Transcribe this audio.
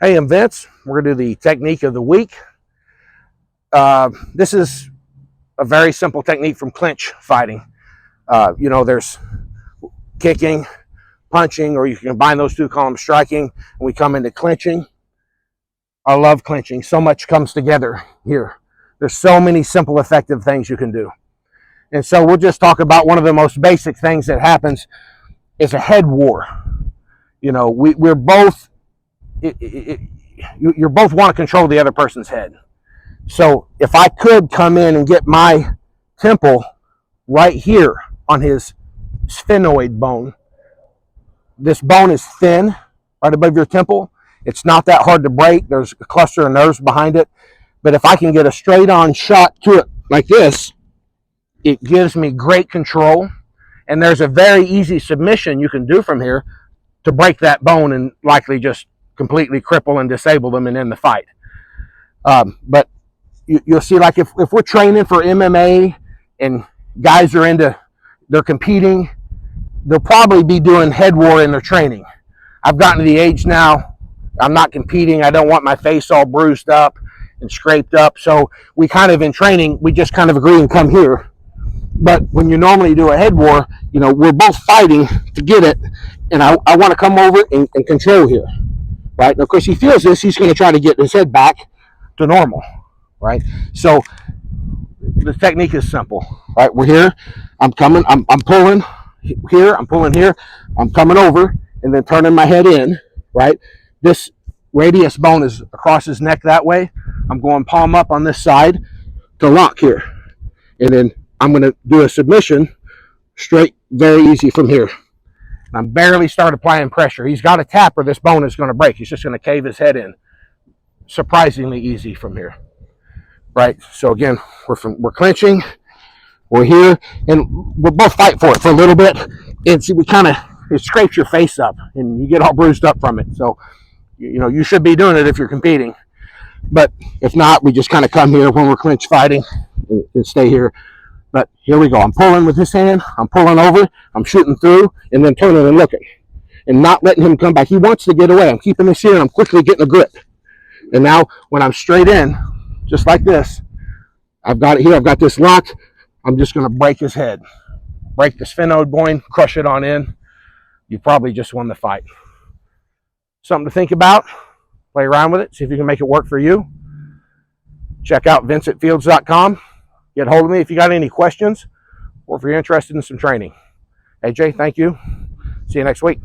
Hey, I'm Vince. We're going to do the technique of the week. This is a very simple technique from clinch fighting. There's kicking, punching, or you can combine those two, call them striking, and we come into clinching. I love clinching. So much comes together here. There's so many simple, effective things you can do. And so we'll just talk about one of the most basic things that happens is a head war. We're both you both want to control the other person's head. So if I could come in and get my temple right here on his sphenoid bone, this bone is thin right above your temple. It's not that hard to break. There's a cluster of nerves behind it. But if I can get a straight on shot to it like this, it gives me great control. And there's a very easy submission you can do from here to break that bone and likely just completely cripple and disable them and end the fight. But you'll see, like if we're training for MMA and guys are they're competing, they'll probably be doing head war in their training. I've gotten to the age now, I'm not competing. I don't want my face all bruised up and scraped up. So we kind of in training, we just kind of agree and come here. But when you normally do a head war, we're both fighting to get it. And I want to come over and control here. Right? And of course, he feels this. He's going to try to get his head back to normal. Right? So the technique is simple. Right? We're here. I'm coming. I'm pulling here. I'm pulling here. I'm coming over and then turning my head in. Right? This radius bone is across his neck that way. I'm going palm up on this side to lock here. And then I'm going to do a submission straight, very easy from here. I'm barely started applying pressure. He's got a tap or this bone is going to break. He's just going to cave his head in. Surprisingly easy from here. Right? So again, we're clinching. We're here. And we'll both fight for it for a little bit. And see, it scrapes your face up. And you get all bruised up from it. So, you should be doing it if you're competing. But if not, we just kind of come here when we're clinch fighting and stay here. But here we go. I'm pulling with this hand. I'm pulling over. I'm shooting through and then turning and looking and not letting him come back. He wants to get away. I'm keeping this here and I'm quickly getting a grip. And now when I'm straight in, just like this, I've got it here. I've got this locked. I'm just going to break his head. Break the sphenoid bone, crush it on in. You probably just won the fight. Something to think about. Play around with it. See if you can make it work for you. Check out vincentfields.com. Get hold of me if you got any questions or if you're interested in some training. AJ, thank you. See you next week.